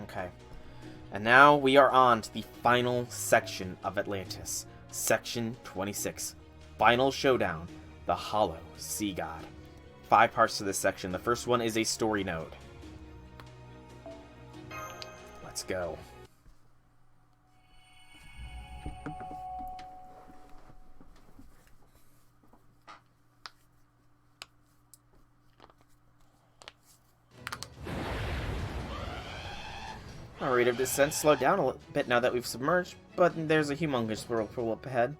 Okay. And now we are on to the final section of Atlantis. Section 26. Final Showdown. The Hollow Sea God. 5 parts to this section. The first one is a story node. Let's go. Our rate of descent slowed down a little bit now that we've submerged, but there's a humongous whirlpool up ahead.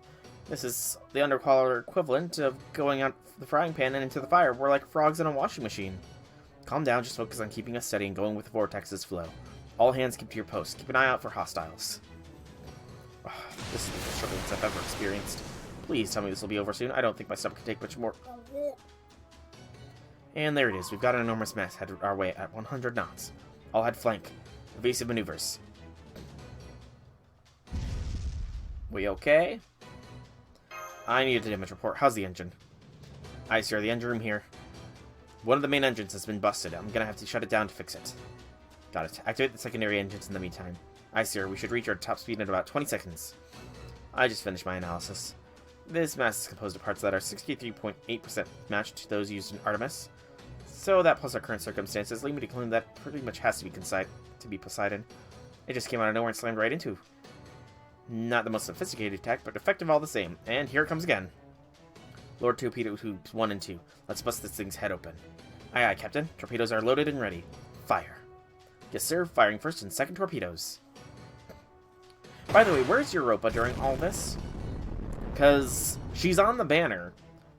This is the underwater equivalent of going out the frying pan and into the fire. We're like frogs in a washing machine. Calm down, just focus on keeping us steady and going with the vortex's flow. All hands keep to your posts. Keep an eye out for hostiles. Oh, this is the most turbulence I've ever experienced. Please tell me this will be over soon. I don't think my stomach can take much more. And there it is. We've got an enormous mess headed our way at 100 knots. All head flank. Evasive maneuvers. We okay? I need a damage report. How's the engine? Aye, sir. The engine room here. One of the main engines has been busted. I'm gonna have to shut it down to fix it. Got it. Activate the secondary engines in the meantime. Aye, sir. We should reach our top speed in about 20 seconds. I just finished my analysis. This mass is composed of parts that are 63.8% matched to those used in Artemis. So that plus our current circumstances lead me to conclude that pretty much has to be Poseidon. It just came out of nowhere and slammed right into. Not the most sophisticated tech, but effective all the same. And here it comes again. Lord Torpedo Tubes 1 and 2. Let's bust this thing's head open. Aye, aye, Captain. Torpedoes are loaded and ready. Fire. Yes, sir. Firing first and second torpedoes. By the way, where's Europa during all this? Because she's on the banner,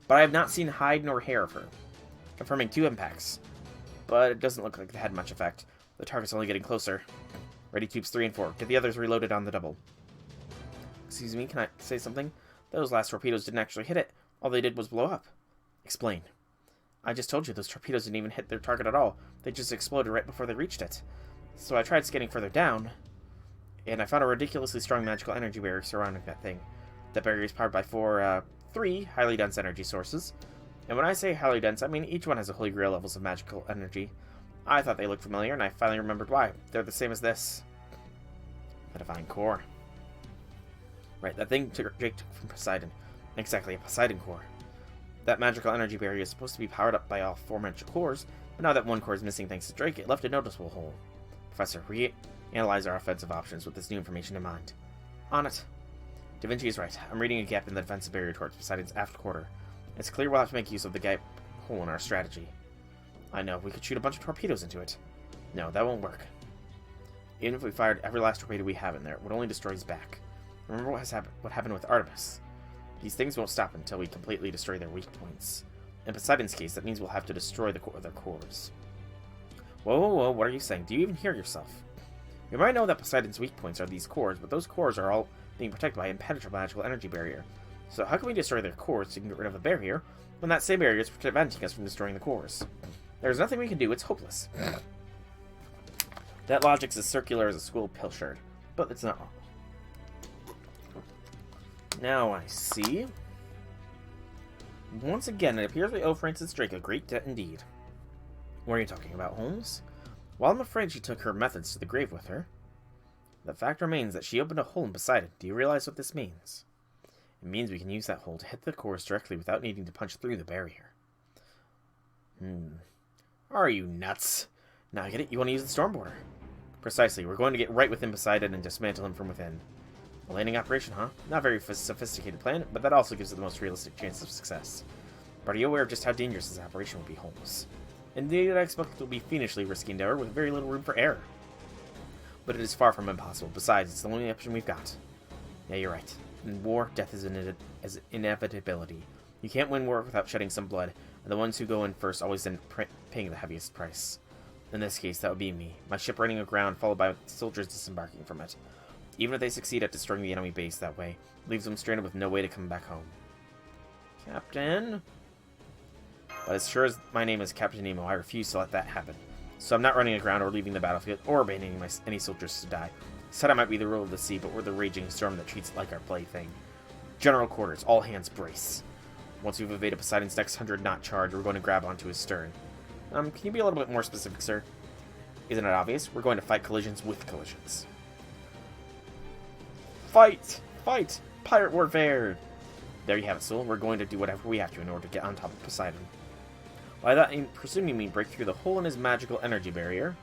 but I have not seen hide nor hair of her. Confirming 2 impacts. But it doesn't look like they had much effect. The target's only getting closer. Ready tubes 3 and 4. Get the others reloaded on the double. Excuse me, can I say something? Those last torpedoes didn't actually hit it. All they did was blow up. Explain. I just told you those torpedoes didn't even hit their target at all. They just exploded right before they reached it. So I tried scanning further down, and I found a ridiculously strong magical energy barrier surrounding that thing. That barrier is powered by 3 highly dense energy sources. And when I say highly dense, I mean each one has a holy grail levels of magical energy. I thought they looked familiar, and I finally remembered why. They're the same as this. The Divine Core. Right, that thing Jake took from Poseidon. Exactly, a Poseidon core. That magical energy barrier is supposed to be powered up by all 4 magical cores, but now that one core is missing thanks to Drake, it left a noticeable hole. Professor, re-analyze our offensive options with this new information in mind. On it. Da Vinci is right. I'm reading a gap in the defensive barrier towards Poseidon's aft quarter. It's clear we'll have to make use of the gap hole in our strategy. I know, we could shoot a bunch of torpedoes into it. No, that won't work. Even if we fired every last torpedo we have in there, it would only destroy his back. Remember what happened with Artemis. These things won't stop until we completely destroy their weak points. In Poseidon's case, that means we'll have to destroy their cores. Whoa, whoa, whoa, what are you saying? Do you even hear yourself? You might know that Poseidon's weak points are these cores, but those cores are all being protected by an impenetrable magical energy barrier. So how can we destroy their cores to get rid of the barrier, when that same barrier is preventing us from destroying the cores? There's nothing we can do, it's hopeless. That logic's as circular as a school pilchard, but it's not wrong. Now I see. Once again, it appears we owe Francis Drake a great debt indeed. What are you talking about, Holmes? Well, I'm afraid she took her methods to the grave with her. The fact remains that she opened a hole in Poseidon. Do you realize what this means? It means we can use that hole to hit the cores directly without needing to punch through the barrier. Are you nuts? Now I get it, you want to use the Stormboarder. Precisely, we're going to get right within Poseidon and dismantle him from within. A landing operation, huh? Not very sophisticated plan, but that also gives it the most realistic chance of success. But are you aware of just how dangerous this operation will be, Holmes? Indeed, I expect it will be fiendishly risky endeavor with very little room for error. But it is far from impossible. Besides, it's the only option we've got. Yeah, you're right. In war, death is an inevitability. You can't win war without shedding some blood, and the ones who go in first always end up paying the heaviest price. In this case, that would be me. My ship running aground, followed by soldiers disembarking from it. Even if they succeed at destroying the enemy base that way, it leaves them stranded with no way to come back home. Captain? But as sure as my name is Captain Nemo, I refuse to let that happen. So I'm not running aground or leaving the battlefield or abandoning any soldiers to die. Said I might be the ruler of the sea, but we're the raging storm that treats it like our plaything. General quarters, all hands brace. Once we've evaded Poseidon's next 100-knot charge, we're going to grab onto his stern. Can you be a little bit more specific, sir? Isn't it obvious? We're going to fight collisions with collisions. Fight! Fight! Pirate warfare! There you have it, Soul. We're going to do whatever we have to in order to get on top of Poseidon. By that, I presume you mean break through the hole in his magical energy barrier.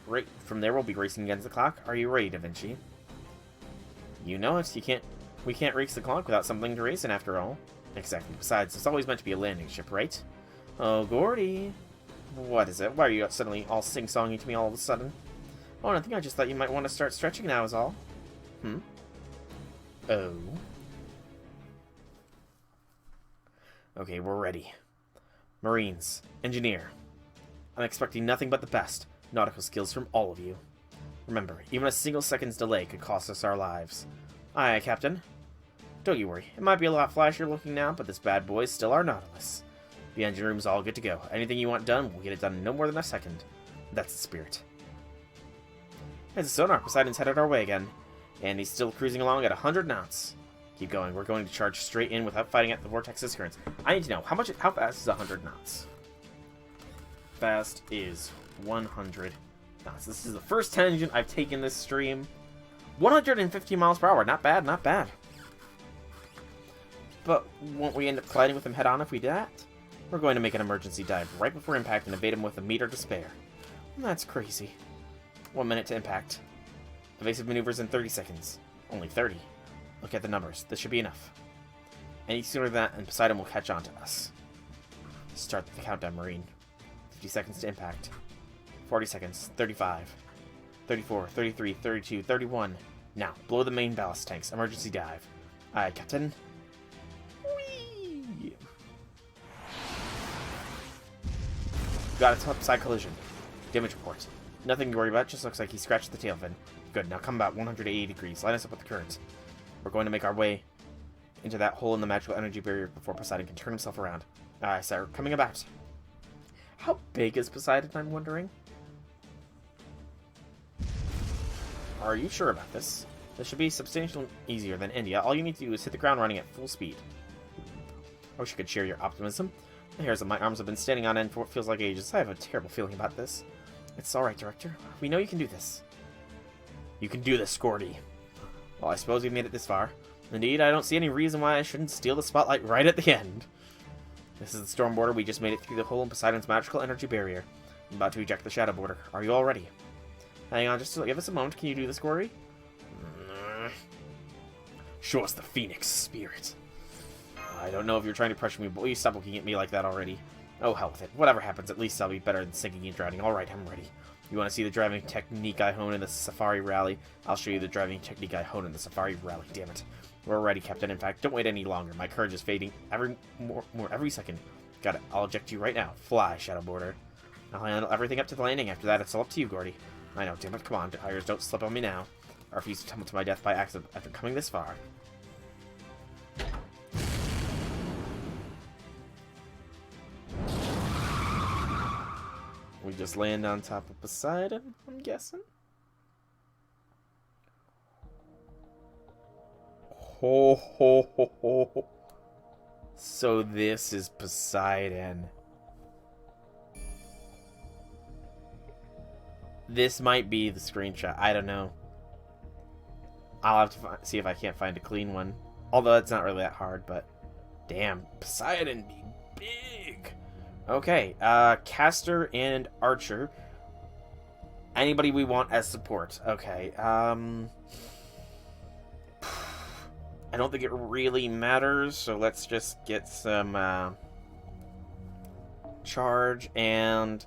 Right from there, we'll be racing against the clock. Are you ready, Da Vinci? You know it. We can't race the clock without something to race in, after all. Exactly. Besides, it's always meant to be a landing ship, right? Oh, Gordy. What is it? Why are you suddenly all sing-songy to me all of a sudden? Oh, nothing. I just thought you might want to start stretching now is all. Oh. Okay, we're ready. Marines. Engineer. I'm expecting nothing but the best. Nautical skills from all of you. Remember, even a single second's delay could cost us our lives. Aye, Captain. Don't you worry. It might be a lot flashier looking now, but this bad boy's still our Nautilus. The engine room's all good to go. Anything you want done, we'll get it done in no more than a second. That's the spirit. As a sonar, Poseidon's headed our way again. And he's still cruising along at 100 knots. Keep going. We're going to charge straight in without fighting at the vortex's currents. I need to know, how fast is 100 knots? Fast is 100 knots. This is the first tangent I've taken this stream. 150 miles per hour. Not bad, not bad. But won't we end up colliding with him head-on if we do that? We're going to make an emergency dive right before impact and evade him with a meter to spare. That's crazy. 1 minute to impact. Evasive maneuvers in 30 seconds. Only 30. Look at the numbers. This should be enough. Any sooner than that, and Poseidon will catch on to us. Start the countdown, Marine. 50 seconds to impact. 40 seconds. 35. 34. 33. 32. 31. Now, blow the main ballast tanks. Emergency dive. Aye, Captain. Whee! Got a topside collision. Damage report. Nothing to worry about. Just looks like he scratched the tail fin. Good. Now come about 180 degrees. Line us up with the current. We're going to make our way into that hole in the magical energy barrier before Poseidon can turn himself around. Aye, sir. Coming about. How big is Poseidon, I'm wondering? Are you sure about this? This should be substantially easier than India. All you need to do is hit the ground running at full speed. I wish I could share your optimism. The hairs on my arms have been standing on end for what feels like ages. I have a terrible feeling about this. It's alright, Director. We know you can do this. You can do this, Gordy. Well, I suppose we've made it this far. Indeed, I don't see any reason why I shouldn't steal the spotlight right at the end. This is the storm border. We just made it through the hole in Poseidon's magical energy barrier. I'm about to eject the shadow border. Are you all ready? Hang on, just give us a moment. Can you do this, Gordy? Show us the Phoenix spirit. I don't know if you're trying to pressure me, but will you stop looking at me like that already? Oh, hell with it. Whatever happens, at least I'll be better than sinking and drowning. Alright, I'm ready. You want to see the driving technique I hone in the Safari Rally? I'll show you the driving technique I hone in the Safari Rally, damn it. We're ready, Captain. In fact, don't wait any longer. My courage is fading every second. Got it. I'll eject you right now. Fly, Shadow Border. I'll handle everything up to the landing. After that, it's all up to you, Gordy. I know, damn it. Come on, tires, don't slip on me now. I refuse to tumble to my death by accident after coming this far. We just land on top of Poseidon, I'm guessing. Ho ho ho ho. So this is Poseidon. This might be the screenshot. I don't know. I'll have to see if I can't find a clean one. Although it's not really that hard, but damn, Poseidon be big. Okay, caster and archer. Anybody we want as support. Okay, I don't think it really matters, so let's just get some charge, and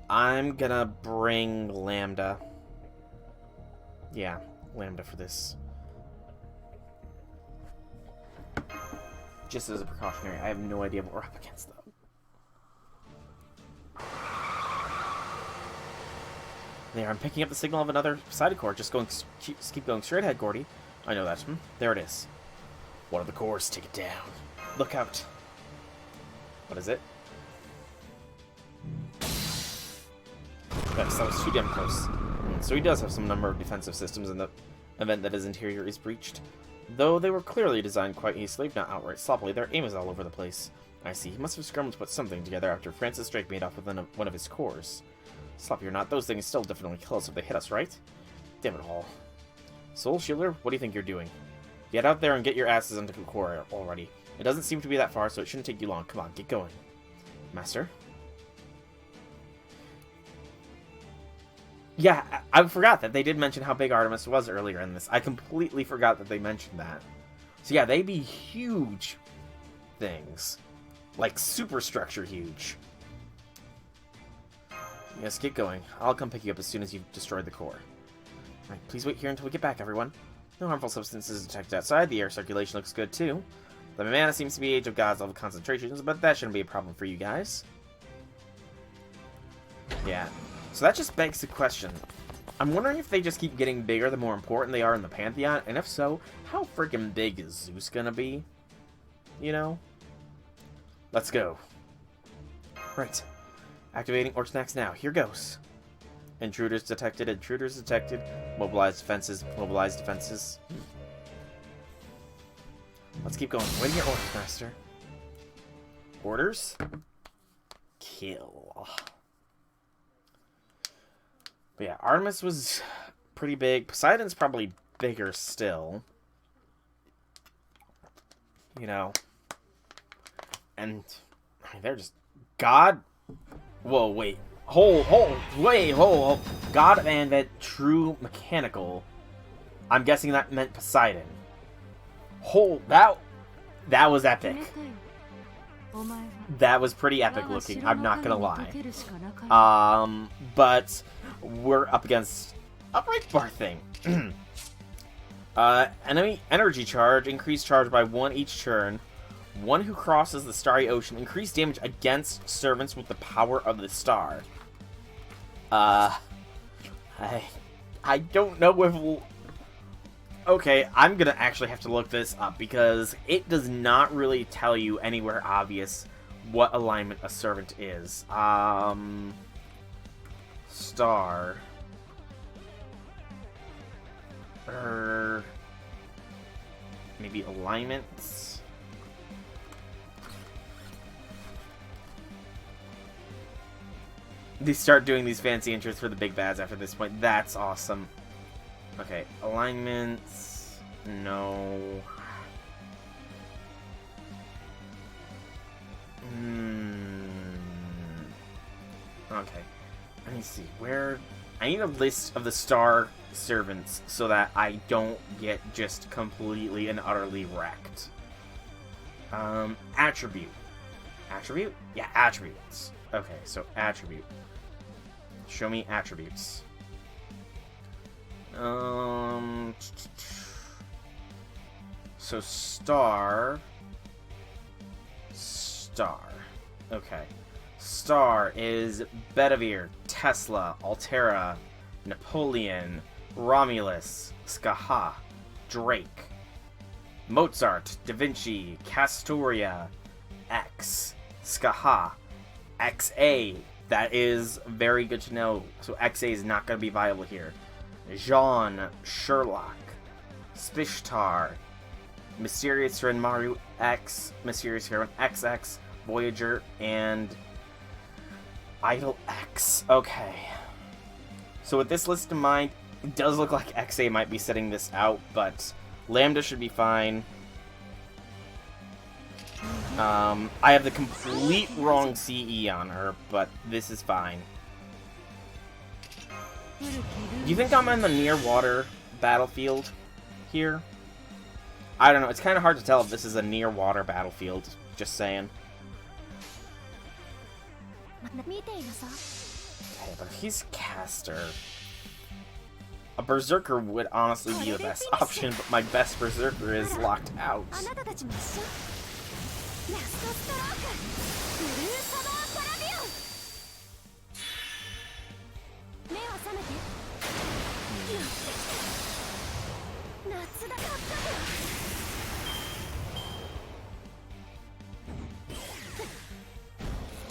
I'm gonna bring Lambda. Yeah, Lambda for this. Just as a precautionary. I have no idea what we're up against, though. There, I'm picking up the signal of another Poseidon core. Just keep going straight ahead, Gordy. I know that. There it is. One of the cores. Take it down. Look out. What is it? Yes, that was too damn close. So he does have some number of defensive systems in the event that his interior is breached. Though they were clearly designed quite hastily, if not outright sloppily, their aim is all over the place. I see. He must have scrambled to put something together after Francis Drake made off with one of his cores. Sloppy or not, those things still definitely kill us if they hit us, right? Damn it all. Soul Shielder, what do you think you're doing? Get out there and get your asses into the core already. It doesn't seem to be that far, so it shouldn't take you long. Come on, get going. Master? Yeah, I forgot that they did mention how big Artemis was earlier in this. I completely forgot that they mentioned that. So yeah, they'd be huge things. Like, superstructure huge. Yes, get going. I'll come pick you up as soon as you've destroyed the core. Alright, please wait here until we get back, everyone. No harmful substances detected outside. The air circulation looks good, too. The mana seems to be Age of Gods level concentrations, but that shouldn't be a problem for you guys. Yeah. So that just begs the question. I'm wondering if they just keep getting bigger the more important they are in the Pantheon, and if so, how freaking big is Zeus gonna be? You know? Let's go. Right. Activating Orcsnax now. Here goes. Intruders detected. Intruders detected. Mobilize defenses. Mobilize defenses. Let's keep going. Waiting your orders, Master. Orders? Kill. But yeah, Artemis was pretty big. Poseidon's probably bigger still. You know. And I mean, they're just God. Whoa, wait. Hold. God and that true mechanical. I'm guessing that meant Poseidon. That was epic. That was pretty epic looking, I'm not gonna lie. But we're up against a break bar thing. Enemy energy charge, increased charge by 1 each turn. One who crosses the starry ocean, increased damage against servants with the power of the star. I don't know if we'll... Okay, I'm gonna actually have to look this up because it does not really tell you anywhere obvious what alignment a servant is. Star. Maybe alignments. They start doing these fancy intros for the big bads after this point. That's awesome. Okay, alignments. No. Okay. Let me see. Where... I need a list of the star servants so that I don't get just completely and utterly wrecked. Attribute. Attribute? Yeah, attributes. Okay, so attribute. Show me attributes. So star. Okay. Star is Bedivere, Tesla, Altera, Napoleon, Romulus, Skaha, Drake, Mozart, Da Vinci, Castoria, X, Skaha, XA. That is very good to know. So XA is not going to be viable here. Jean, Sherlock, Spishtar, Mysterious Renmaru X, Mysterious Heroine XX, Voyager, and Idol X. Okay. So with this list in mind, it does look like XA might be setting this out, but Lambda should be fine. I have the complete wrong CE on her, but this is fine. Do you think I'm on the near water battlefield here? I don't know. It's kind of hard to tell if this is a near water battlefield. Just saying. Okay, but if he's caster, a berserker would honestly be the best option, but my best berserker is locked out.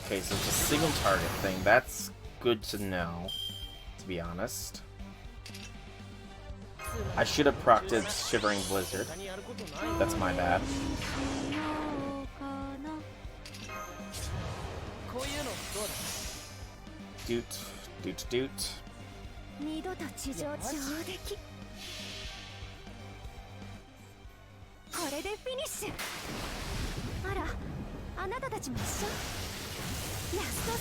Okay, so it's a single target thing. That's good to know, to be honest. I should have procted Shivering Blizzard. That's my bad. Doot, doot, doot.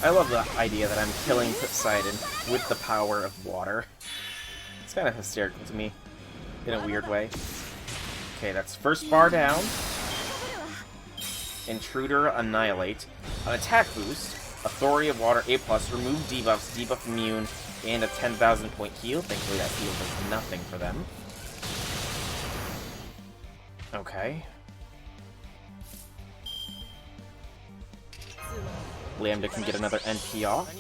I love the idea that I'm killing Poseidon with the power of water. It's kind of hysterical to me, in a weird way. Okay, that's first bar down. Intruder Annihilate. An attack boost. Authority of Water A+, remove debuffs, debuff immune, and a 10,000 point heal. Thankfully that heal does nothing for them. Okay. Lambda can get another NP off.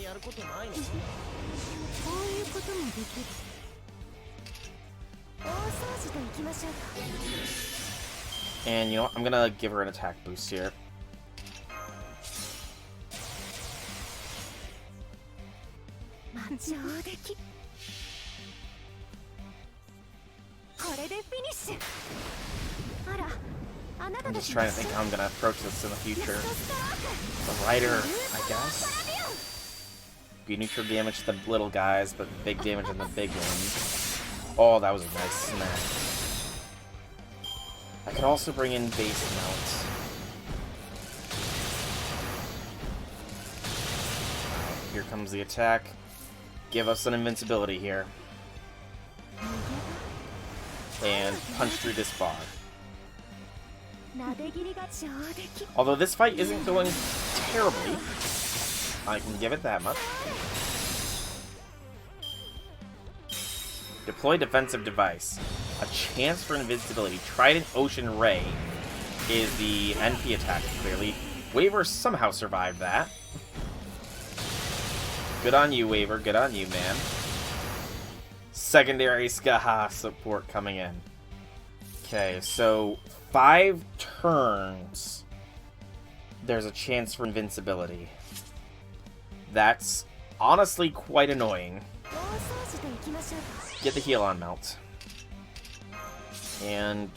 And you know what? I'm gonna give her an attack boost here. I'm just trying to think how I'm gonna approach this in the future. The Rider, I guess. Be neutral damage to the little guys, but big damage on the big ones. Oh, that was a nice smash. I could also bring in base mount. Here comes the attack. Give us an invincibility here. And punch through this bar. Although this fight isn't going terribly, I can give it that much. Deploy defensive device. A chance for invincibility. Trident Ocean Ray is the NP attack, clearly. Waver somehow survived that. Good on you, Waver. Good on you, man. Secondary Skaha support coming in. Okay, so 5 turns, there's a chance for invincibility. That's honestly quite annoying. Get the heal on Melt. And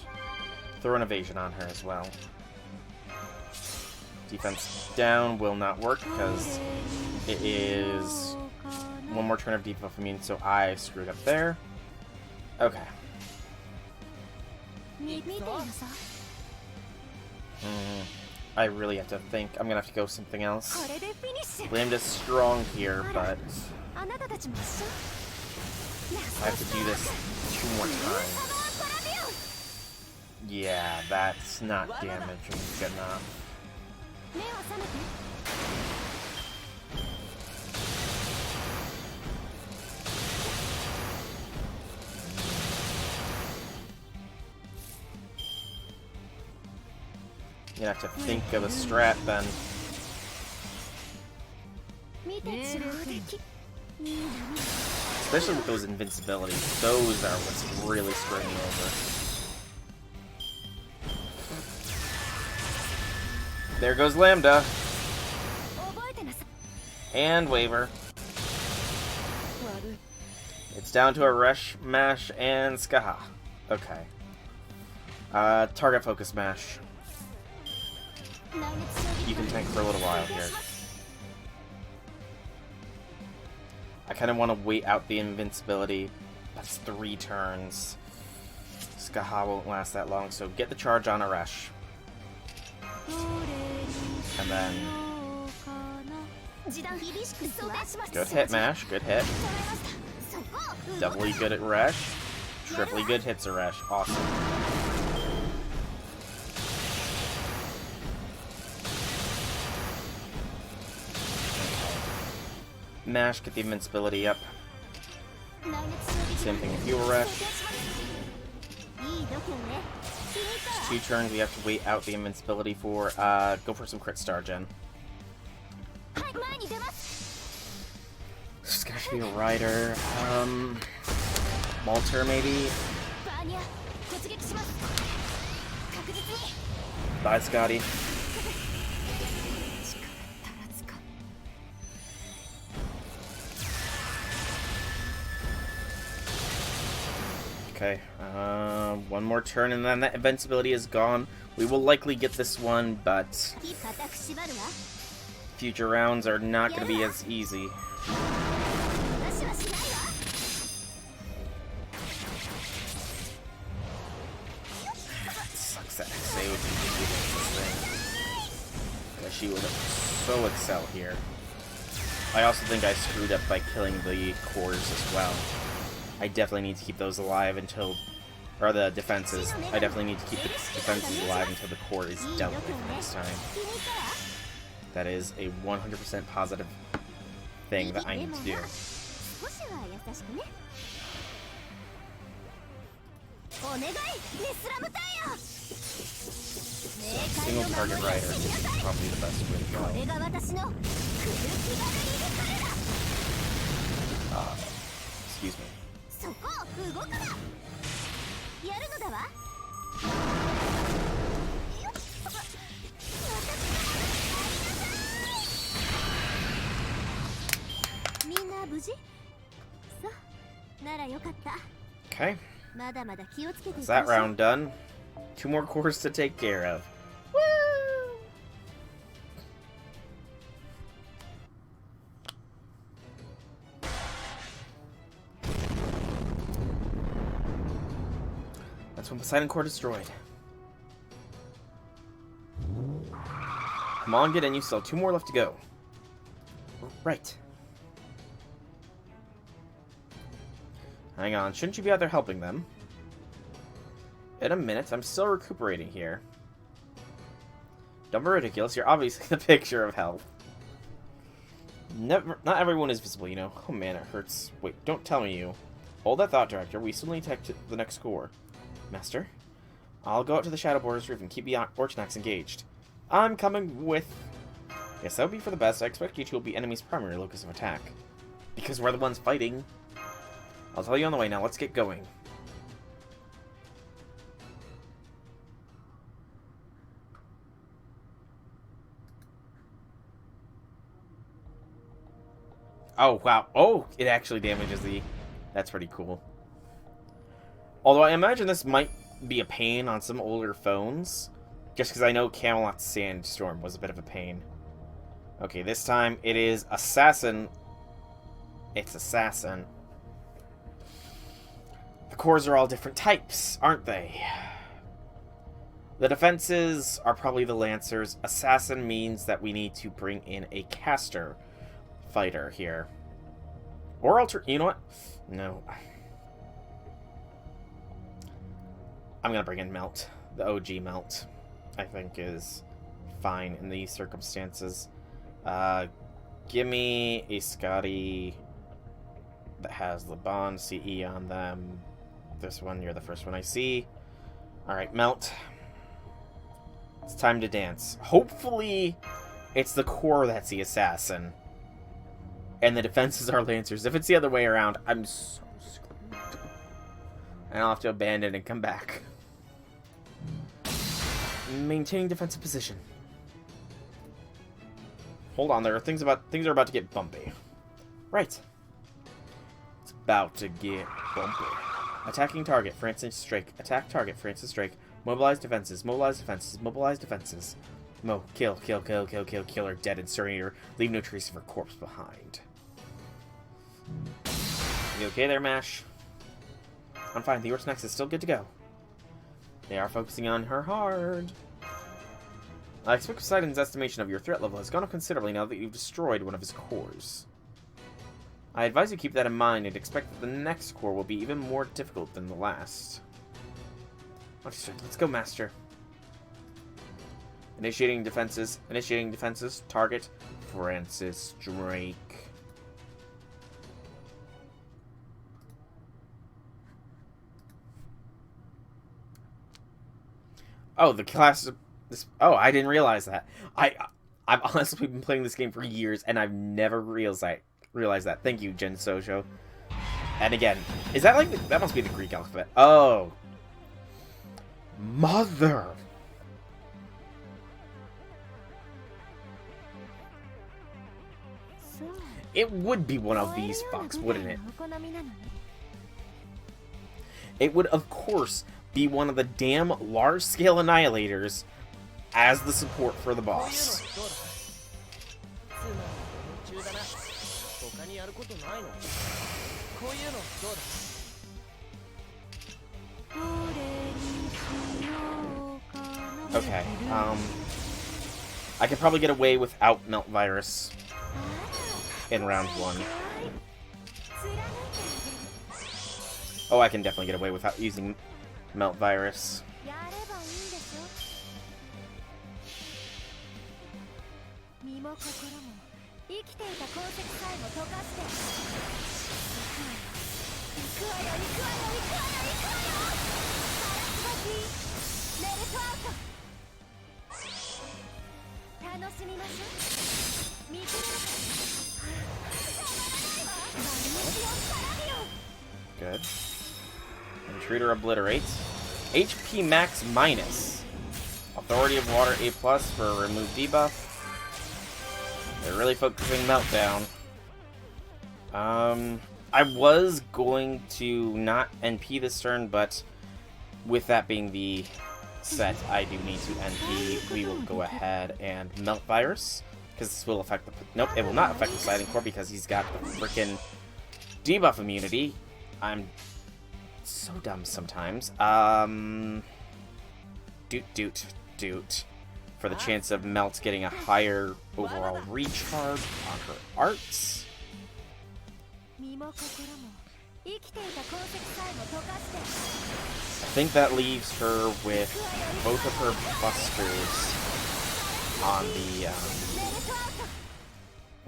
throw an evasion on her as well. Defense down will not work because it is one more turn of debuff immune, so I screwed up there. Okay. I really have to think. I'm gonna have to go something else. Lambda's strong here, but I have to do this 2 more times. Yeah, that's not damaging enough. You have to think of a strat then. Especially with those invincibilities. Those are what's really screwing me over. There goes Lambda. And Waver. It's down to a Rush, Mash, and Skaha. Okay. Target focus mash. You can tank for a little while here. I kind of want to wait out the invincibility. That's 3 turns. Skaha won't last that long, so get the charge on Arash. And then... Good hit, Mash. Good hit. Doubly good at Arash. Triply good hits Arash. Awesome. Mash, get the invincibility up. Same thing with you, Arash. 2 turns we have to wait out the invincibility for. Go for some crit star, Jen. This is gonna be a Rider. Malter, maybe? Bye, Scotty. Okay, one more turn and then that invincibility is gone. We will likely get this one, but future rounds are not going to be as easy. Sucks that XA would be defeating this thing. Because she would so excel here. I also think I screwed up by killing the cores as well. I definitely need to keep those alive until... Or the defenses. I definitely need to keep the defenses alive until the core is dealt with next time. That is a 100% positive thing that I need to do. So, single target rider is probably the best way to go. Excuse me. Okay. Is that round done? 2 more cores to take care of. Woo! That's when Poseidon core destroyed. Come on, get in. You still have 2 more left to go. Right. Hang on. Shouldn't you be out there helping them? In a minute. I'm still recuperating here. Don't be ridiculous. You're obviously the picture of health. Not everyone is visible, you know. Oh man, it hurts. Wait, don't tell me you. Hold that thought, Director. We still need to take the next core. Master? I'll go out to the Shadow Borders Roof and keep the Orchnax engaged. I'm coming with... Yes, that would be for the best. I expect you two will be enemy's primary locus of attack. Because we're the ones fighting. I'll tell you on the way now. Let's get going. Oh, wow. Oh, it actually damages the... That's pretty cool. Although I imagine this might be a pain on some older phones. Just because I know Camelot's Sandstorm was a bit of a pain. Okay, this time it is Assassin. It's Assassin. The cores are all different types, aren't they? The defenses are probably the Lancers. Assassin means that we need to bring in a caster fighter here. Or you know what? No. I'm gonna bring in Melt. The OG Melt, I think, is fine in these circumstances. Give me a Scotty that has the Bond CE on them. This one, you're the first one I see. Alright, Melt. It's time to dance. Hopefully, it's the core that's the assassin. And the defenses are Lancers. If it's the other way around, I'm so screwed. And I'll have to abandon and come back. Maintaining defensive position. Hold on, things are about to get bumpy. Right. It's about to get bumpy. Attacking target, Francis Drake. Attack target, Francis Drake. Mobilize defenses, mobilize defenses, mobilize defenses. Mo, kill, kill, kill, kill, kill, kill, or dead incinerator. Leave no trace of her corpse behind. You okay there, Mash? I'm fine. The Orchnax is still good to go. They are focusing on her hard. I expect Poseidon's estimation of your threat level has gone up considerably now that you've destroyed one of his cores. I advise you keep that in mind and expect that the next core will be even more difficult than the last. Let's go, Master. Initiating defenses. Initiating defenses. Target, Francis Drake. Oh, the class... Oh, I didn't realize that. I've honestly been playing this game for years, and I've never realized that. Thank you, Gen Sojo. And again, is that like... That must be the Greek alphabet. Oh. Mother. It would be one of these fucks, wouldn't it? it would, of course, be one of the damn large-scale annihilators as the support for the boss. Okay, I could probably get away without Melt Virus in round 1. Oh, I can definitely get away without using Melt Virus. Good. Intruder obliterates. HP max minus. Authority of Water A+ for remove debuff. They're really focusing Meltdown. I was going to not NP this turn, but with that being the set, I do need to NP. We will go ahead and Melt Virus, because this will affect the... Nope, it will not affect the Sliding Core because he's got the freaking debuff immunity. I'm so dumb sometimes. Doot. For the chance of Melt getting a higher overall recharge on her arts. I think that leaves her with both of her busters on the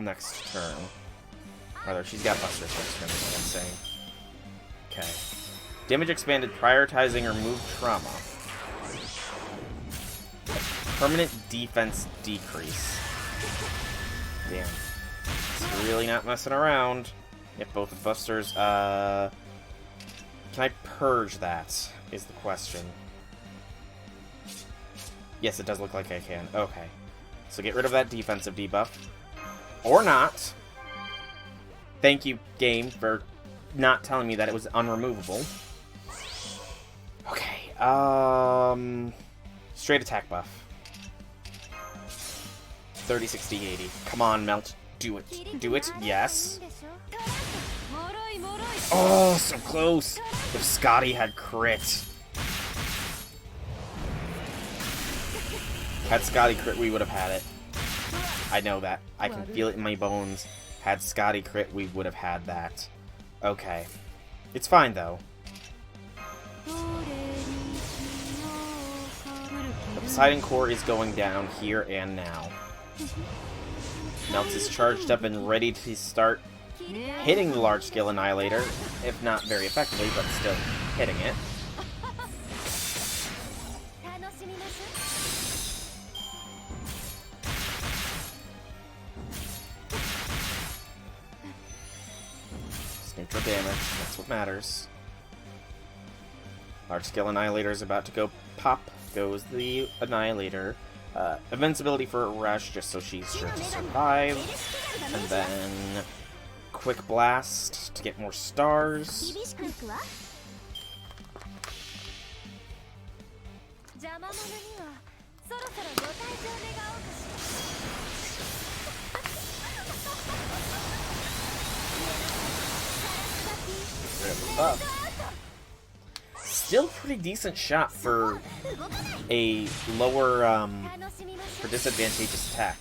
next turn. Rather, she's got busters next turn, is what I'm saying. Okay. Damage expanded, prioritizing remove trauma. Permanent defense decrease. Damn. It's really not messing around. If both the busters, can I purge that, is the question. Yes, it does look like I can. Okay. So get rid of that defensive debuff. Or not. Thank you, game, for not telling me that it was unremovable. Okay, straight attack buff. 30, 60, 80. Come on, Melt. Do it. Do it. Yes. Oh, so close. If Scotty had crit. Had Scotty crit, we would have had it. I know that. I can feel it in my bones. Had Scotty crit, we would have had that. Okay. It's fine, though. The Poseidon Core is going down here and now. Melt is charged up and ready to start hitting the large-scale Annihilator. If not very effectively, but still hitting it. Neutral damage, that's what matters. Large-scale Annihilator is about to go pop. Goes the Annihilator. Invincibility for a rush, just so she's sure to survive. And then Quick Blast to get more stars. Still pretty decent shot for a lower, for disadvantageous attack.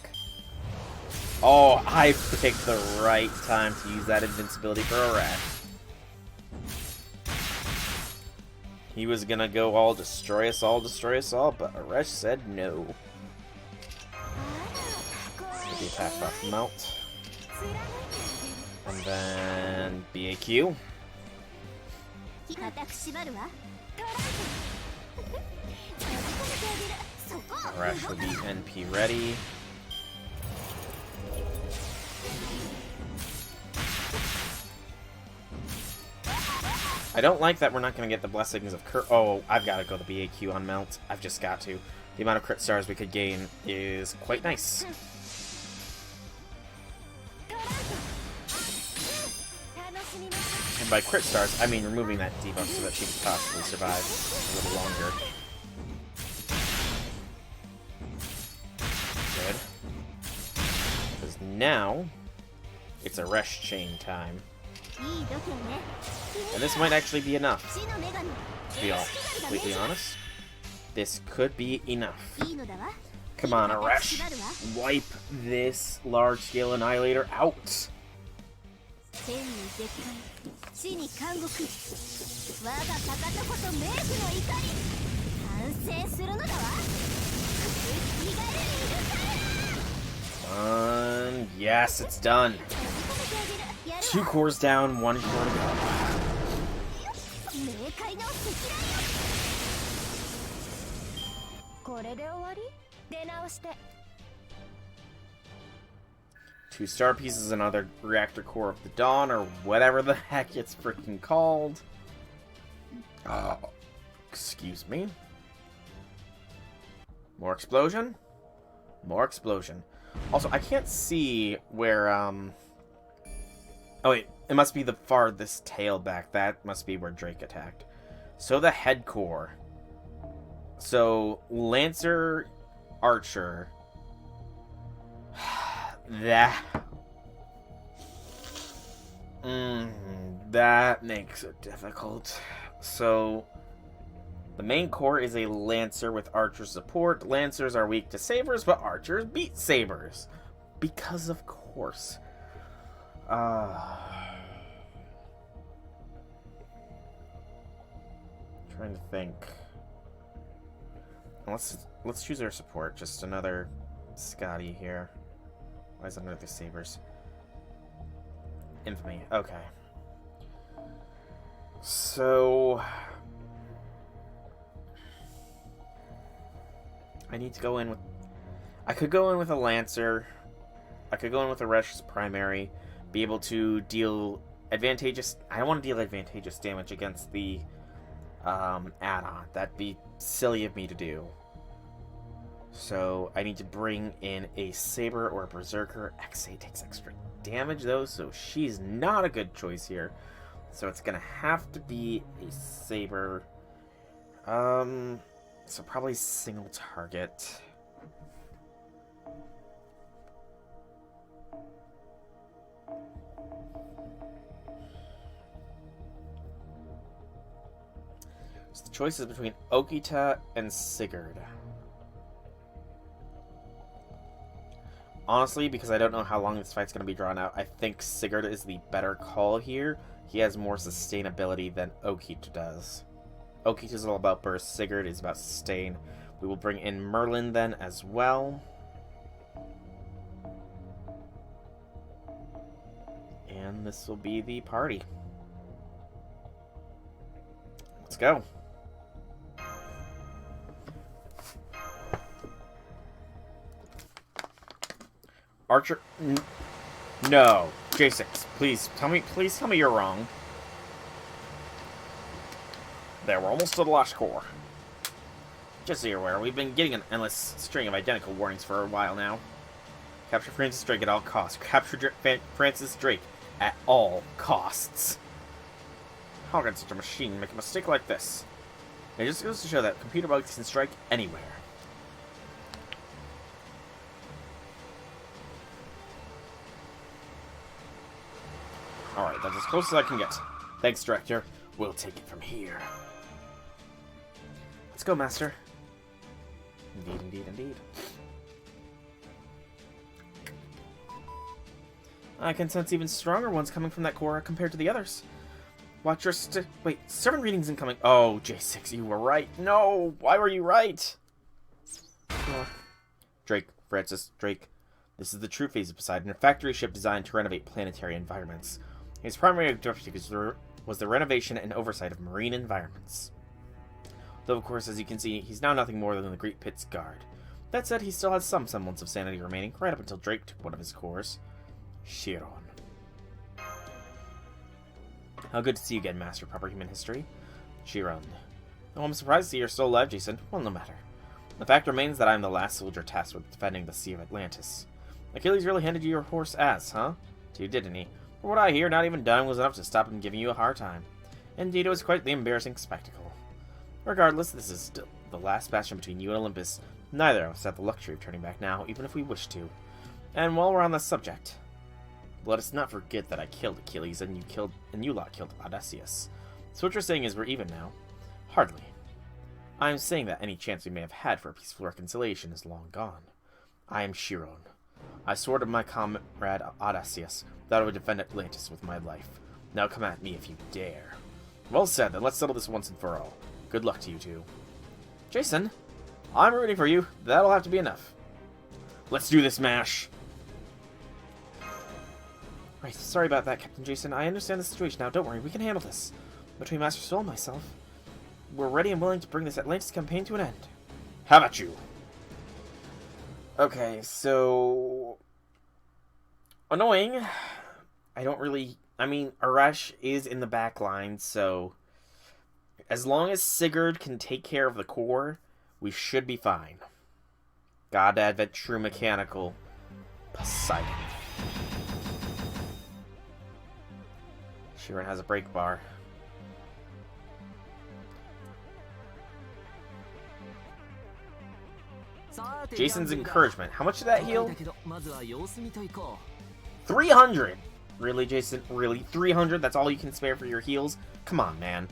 Oh, I picked the right time to use that invincibility for a rat. He was gonna go all destroy us all, but Arash said no. Get the attack buff Melt. And then BAQ. Arash will be NP ready. I don't like that we're not going to get the blessings of Oh, I've got to go the BAQ on Melt. I've just got to. The amount of crit stars we could gain is quite nice. And And by crit stars, I mean removing that debuff so that she can possibly survive a little longer. Good. Because now, it's a rush chain time. And this might actually be enough. To be all completely honest, this could be enough. Come on, Arash. Wipe this large-scale annihilator out. Yes, it's done. 2 cores down, 1 core to go. Two star pieces, another reactor core of the dawn, or whatever the heck it's freaking called. Excuse me. More explosion? More explosion. Also, I can't see where, Oh wait, it must be the farthest tail back. That must be where Drake attacked. So the head core. So, Lancer, Archer. That makes it difficult. So, the main core is a Lancer with Archer support. Lancers are weak to Sabers, but Archers beat Sabers. Because of course. Trying to think. Let's choose our support. Just another Scotty here. Why is it under the Sabers? Infamy. Okay. So I need to go in with... I could go in with a Lancer. I could go in with a Rush's primary. Be able to deal advantageous... I don't want to deal advantageous damage against the add-on. That'd be silly of me to do. So I need to bring in a Saber or a Berserker. XA takes extra damage though, so she's not a good choice here. So it's gonna have to be a Saber. So probably single target. So the choice is between Okita and Sigurd. Honestly, because I don't know how long this fight's going to be drawn out, I think Sigurd is the better call here. He has more sustainability than Okita does. Okita is all about burst, Sigurd is about sustain. We will bring in Merlin then as well. And this will be the party. Let's go. Archer, no. J6, please tell me you're wrong. There, we're almost to the last core. Just so you're aware, we've been getting an endless string of identical warnings for a while now. Capture Francis Drake at all costs. Capture Francis Drake at all costs. How can such a machine make a mistake like this? It just goes to show that computer bugs can strike anywhere. Alright, that's as close as I can get. Thanks, Director. We'll take it from here. Let's go, Master. Indeed, indeed, indeed. I can sense even stronger ones coming from that core compared to the others. Watch your wait, 7 readings incoming. Oh, J6, you were right. No, why were you right? Drake, Francis, Drake. This is the true phase of Poseidon, a factory ship designed to renovate planetary environments. His primary objective was the renovation and oversight of marine environments. Though, of course, as you can see, he's now nothing more than the Great Pit's guard. That said, he still has some semblance of sanity remaining, right up until Drake took one of his cores. Chiron. How good to see you again, Master of Proper Human History. Chiron. Oh, I'm surprised to see you're still alive, Jason. Well, no matter. The fact remains that I'm the last soldier tasked with defending the Sea of Atlantis. Achilles really handed you your horse ass, huh? You didn't he? From what I hear, not even dying was enough to stop him giving you a hard time. Indeed, it was quite the embarrassing spectacle. Regardless, this is still the last bastion between you and Olympus. Neither of us have the luxury of turning back now, even if we wish to. And while we're on the subject, let us not forget that I killed Achilles and you lot killed Odysseus. So what you're saying is we're even now? Hardly. I am saying that any chance we may have had for a peaceful reconciliation is long gone. I am Chiron. I swore to my comrade Odysseus that I would defend Atlantis with my life. Now come at me if you dare. Well said, then let's settle this once and for all. Good luck to you two. Jason, I'm rooting for you. That'll have to be enough. Let's do this, MASH! Right, sorry about that, Captain Jason. I understand the situation now. Don't worry, we can handle this. Between Master Soul and myself, we're ready and willing to bring this Atlantis campaign to an end. How about you? Okay, so... annoying. I don't really... I mean, Arash is in the back line, so... as long as Sigurd can take care of the core, we should be fine. God Advent True Mechanical. Poseidon. Chiron has a break bar. Jason's encouragement. How much did that heal? 300! Really, Jason? Really? 300? That's all you can spare for your heals? Come on, man.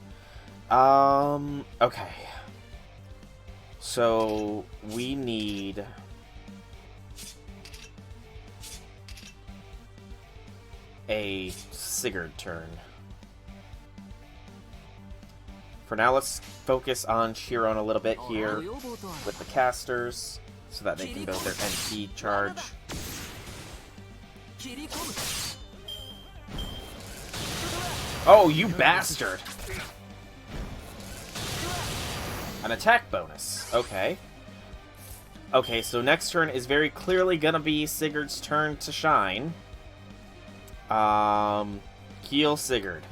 Okay. So, we need... a Sigurd turn. For now, let's focus on Chiron a little bit here with the casters, so that they can build their NP charge. Oh, you bastard! An attack bonus. Okay. Okay, so next turn is very clearly gonna be Sigurd's turn to shine. Heal Sigurd.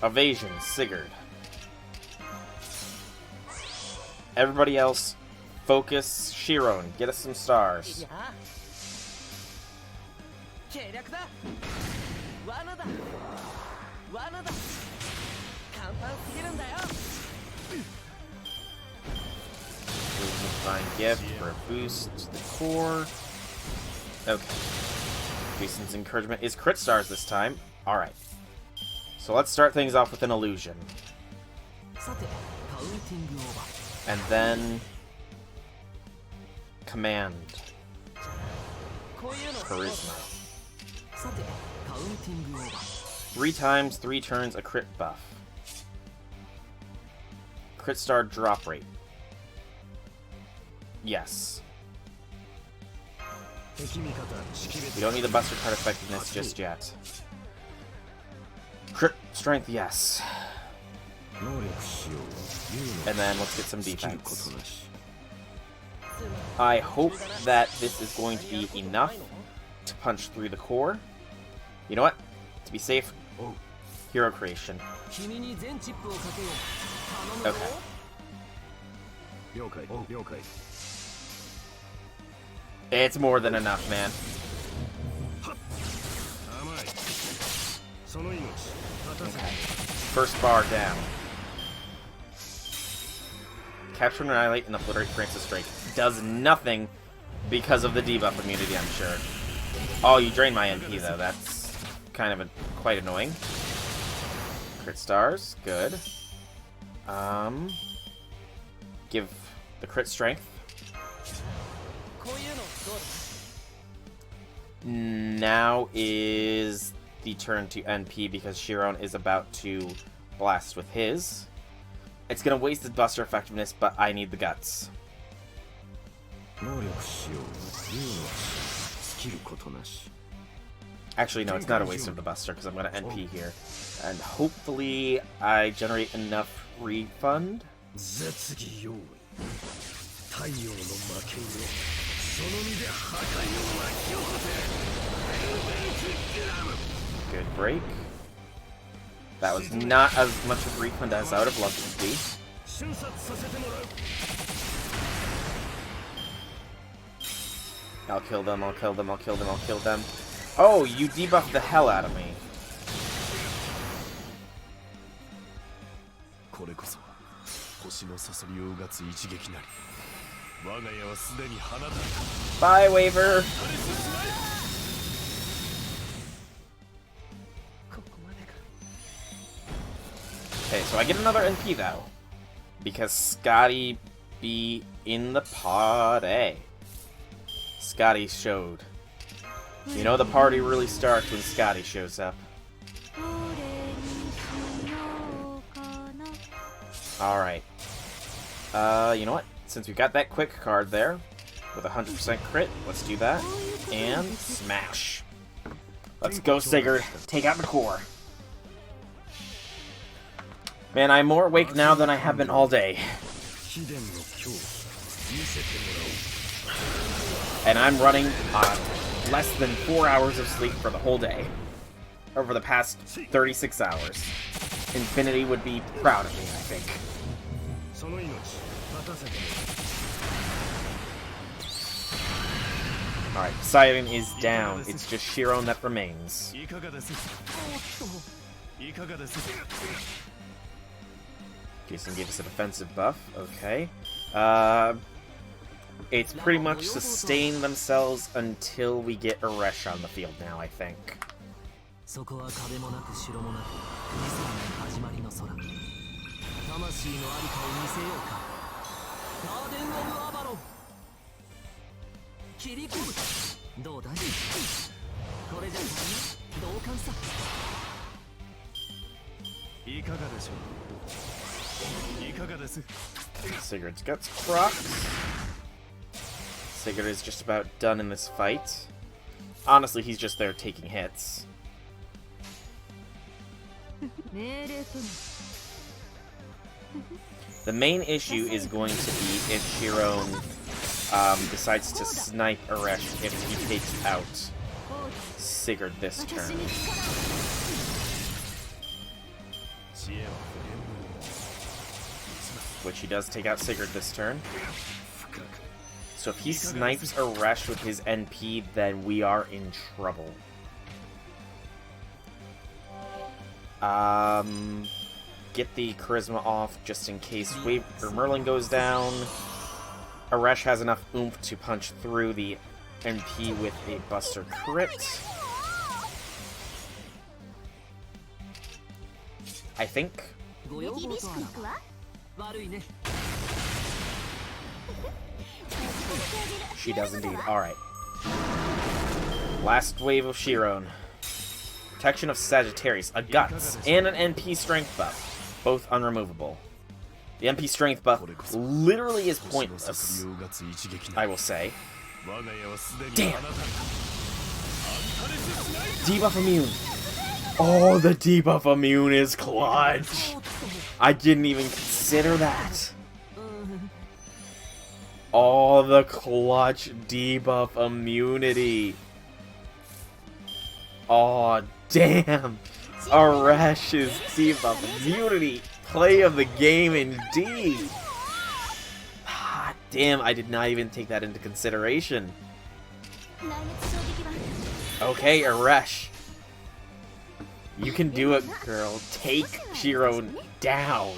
Evasion Sigurd. Everybody else, focus Chiron. Get us some stars. Divine Gift for a boost to the core. Okay. Jason's encouragement is crit stars this time. Alright. So let's start things off with an illusion. And then... command. Charisma. 3 times, 3 turns, a crit buff. Crit star drop rate. Yes. We don't need the Buster card effectiveness just yet. Crit strength, yes. And then let's get some defense. I hope that this is going to be enough to punch through the core. You know what? To be safe, hero creation. Okay. It's more than enough, man. Okay. First bar down. Capture and annihilate and obliterate Francis Drake. Does nothing because of the debuff immunity, I'm sure. Oh, you drained my MP though. That's kind of quite annoying. Crit stars, good. Give the crit strength. Now is the turn to NP because Chiron is about to blast with his. It's gonna waste his Buster effectiveness, but I need the guts. Actually, no, it's not a waste of the Buster because I'm gonna NP here. And hopefully I generate enough refund. Good break. That was not as much of a refund as I would have loved it to be. I'll kill them, I'll kill them, I'll kill them, I'll kill them. Oh, you debuffed the hell out of me. Bye, Waver. Okay, so I get another NP though. Because Scotty be in the party. Scotty showed. You know the party really starts when Scotty shows up. Alright. You know what? Since we got that quick card there, with 100% crit, let's do that. And smash. Let's go, Sigurd. Take out the core. Man, I'm more awake now than I have been all day. And I'm running on less than 4 hours of sleep for the whole day. Over the past 36 hours. Infinity would be proud of me, I think. Alright, Poseidon is down. It's just Chiron that remains. Jason gave us a defensive buff. Okay. It's pretty much sustain themselves until we get Aresh on the field now, I think. Sigurd's guts procs. Sigurd is just about done in this fight. Honestly, he's just there taking hits. The main issue is going to be if Chiron decides to snipe Aresh if he takes out Sigurd this turn. Which he does take out Sigurd this turn. So if he snipes Aresh with his NP, then we are in trouble. Get the charisma off just in case Merlin goes down. Aresh has enough oomph to punch through the NP with a Buster crit. I think. She does indeed. Alright. Last wave of Chiron. Protection of Sagittarius, a Guts, and an NP Strength buff. Both unremovable. The NP Strength buff literally is pointless, I will say. Damn! Debuff immune. Oh, the debuff immune is clutch! I didn't even consider that. Oh, the clutch debuff immunity. Oh, damn. Aresh's debuff immunity. Play of the game indeed. Ah, damn, I did not even take that into consideration. Okay, Aresh. You can do it, girl. Take Chiron down.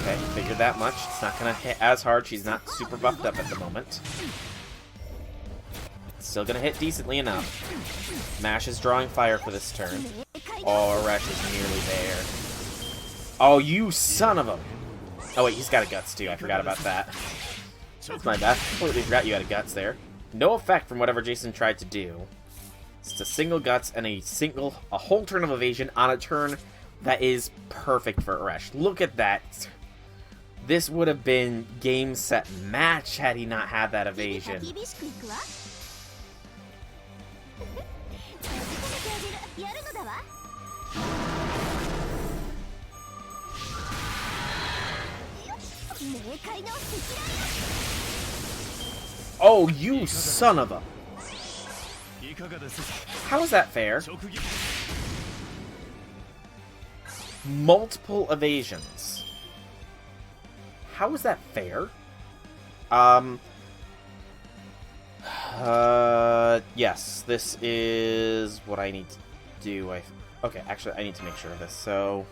Okay, figured that much. It's not gonna hit as hard. She's not super buffed up at the moment. Still gonna hit decently enough. Mash is drawing fire for this turn. Oh, Aresh is nearly there. Oh, you son of a... Oh wait, he's got a Guts too. I forgot about that. That's my bad. Completely forgot you had a Guts there. No effect from whatever Jason tried to do. It's a single Guts and a whole turn of evasion on a turn that is perfect for Aresh. Look at that. This would have been game, set, match had he not had that evasion. Oh, you son of a... How is that fair? multiple evasions. How is that fair? Yes, this is what I need to do. Okay, actually, I need to make sure of this. So,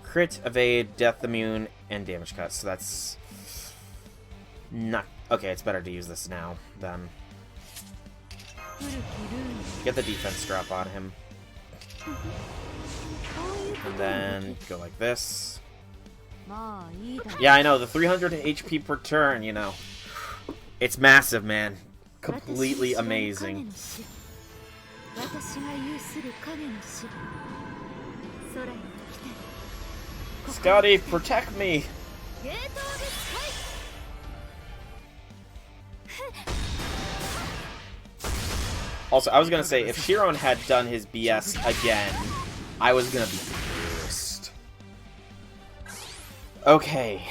crit, evade, death immune, and damage cut. So that's not... Okay, it's better to use this now, then. Get the defense drop on him. And then go like this. Yeah, I know, the 300 HP per turn, you know. It's massive, man. Completely amazing. Scotty, protect me! Also, I was gonna say, if Chiron had done his BS again, I was gonna be pissed. Okay,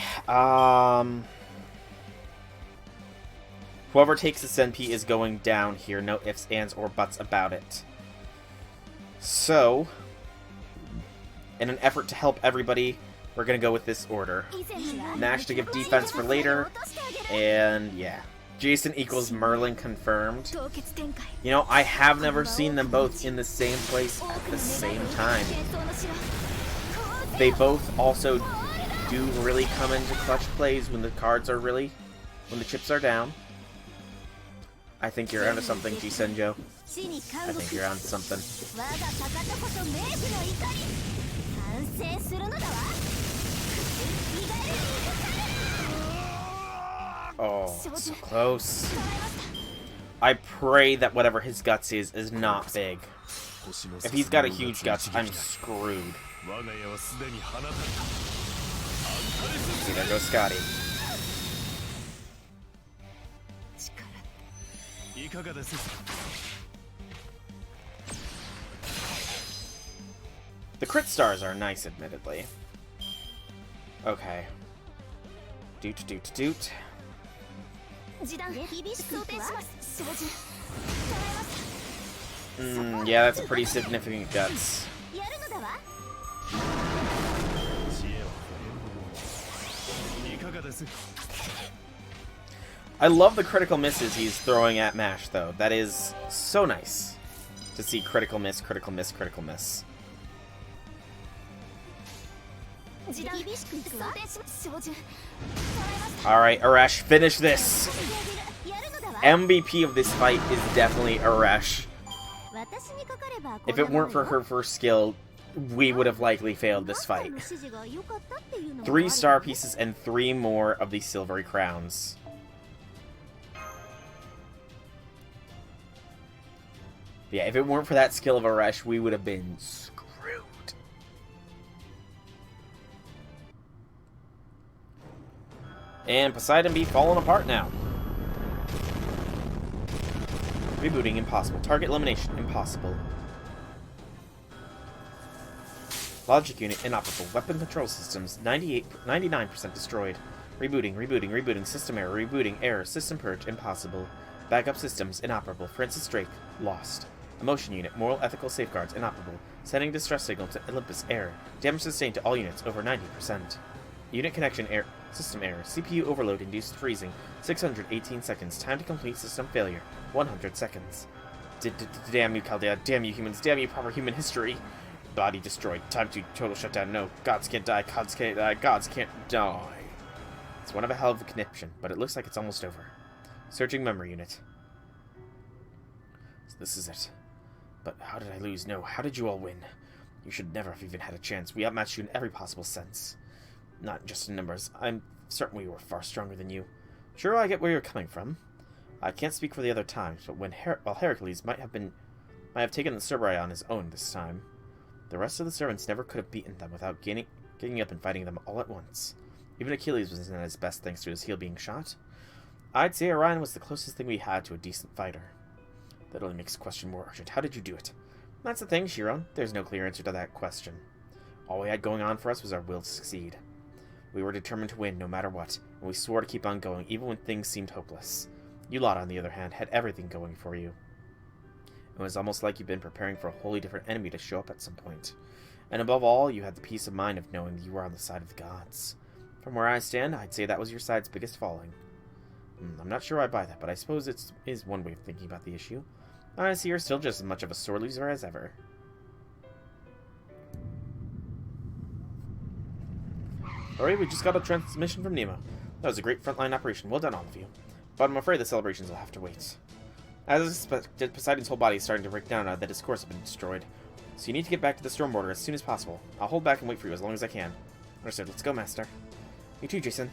whoever takes this NP is going down here. No ifs, ands, or buts about it. So, in an effort to help everybody, we're gonna go with this order. Nash to give defense for later, and yeah. Jason equals Merlin confirmed. You know, I have never seen them both in the same place at the same time. They both also do really come into clutch plays when the cards are really... when the chips are down. I think you're onto something, G-Senjo. I think you're onto something. Oh, so close. I pray that whatever his guts is not big. If he's got a huge guts, I'm screwed. See, there goes Scotty. The crit stars are nice, admittedly. Okay. Doot. Yeah, that's pretty significant guts. I love the critical misses he's throwing at Mash, though. That is so nice to see critical miss, critical miss, critical miss. Alright, Arash, finish this! MVP of this fight is definitely Arash. If it weren't for her first skill, we would have likely failed this fight. 3 star pieces and 3 more of these silvery crowns. Yeah, if it weren't for that skill of Arash, we would have been screwed. And Poseidon be falling apart now. Rebooting impossible. Target elimination impossible. Logic unit inoperable. Weapon control systems 99% destroyed. Rebooting. System error. Rebooting error. System purge impossible. Backup systems inoperable. Francis Drake lost. Emotion unit moral ethical safeguards inoperable. Sending distress signal to Olympus error. Damage sustained to all units over 90%. Unit connection error. System error. CPU overload induced freezing. 618 seconds. Time to complete system failure. 100 seconds. Damn you, Chaldea. Damn you, humans. Damn you, proper human history. Body destroyed. Time to total shutdown. No. Gods can't die. Gods can't die. Gods can't die. It's one of a hell of a conniption, but it looks like it's almost over. Searching memory unit. So this is it. But how did I lose? No. How did you all win? You should never have even had a chance. We outmatched you in every possible sense. Not just in numbers. I'm certain we were far stronger than you. Sure, I get where you're coming from. I can't speak for the other times, but when Heracles might have taken the Cerberus on his own this time, the rest of the servants never could have beaten them without getting up and fighting them all at once. Even Achilles was at his best thanks to his heel being shot. I'd say Orion was the closest thing we had to a decent fighter. That only makes the question more urgent. How did you do it? That's the thing, Chiron. There's no clear answer to that question. All we had going on for us was our will to succeed. We were determined to win no matter what, and we swore to keep on going even when things seemed hopeless. You lot, on the other hand, had everything going for you. It was almost like you'd been preparing for a wholly different enemy to show up at some point. And above all, you had the peace of mind of knowing that you were on the side of the gods. From where I stand, I'd say that was your side's biggest falling. I'm not sure I buy that, but I suppose it is one way of thinking about the issue. I see you're still just as much of a sore loser as ever. Alright, we just got a transmission from Nemo. That was a great frontline operation. Well done, all of you. But I'm afraid the celebrations will have to wait. As expected, Poseidon's whole body is starting to break down now that his course has been destroyed. So you need to get back to the storm border as soon as possible. I'll hold back and wait for you as long as I can. Understood. Let's go, Master. You too, Jason.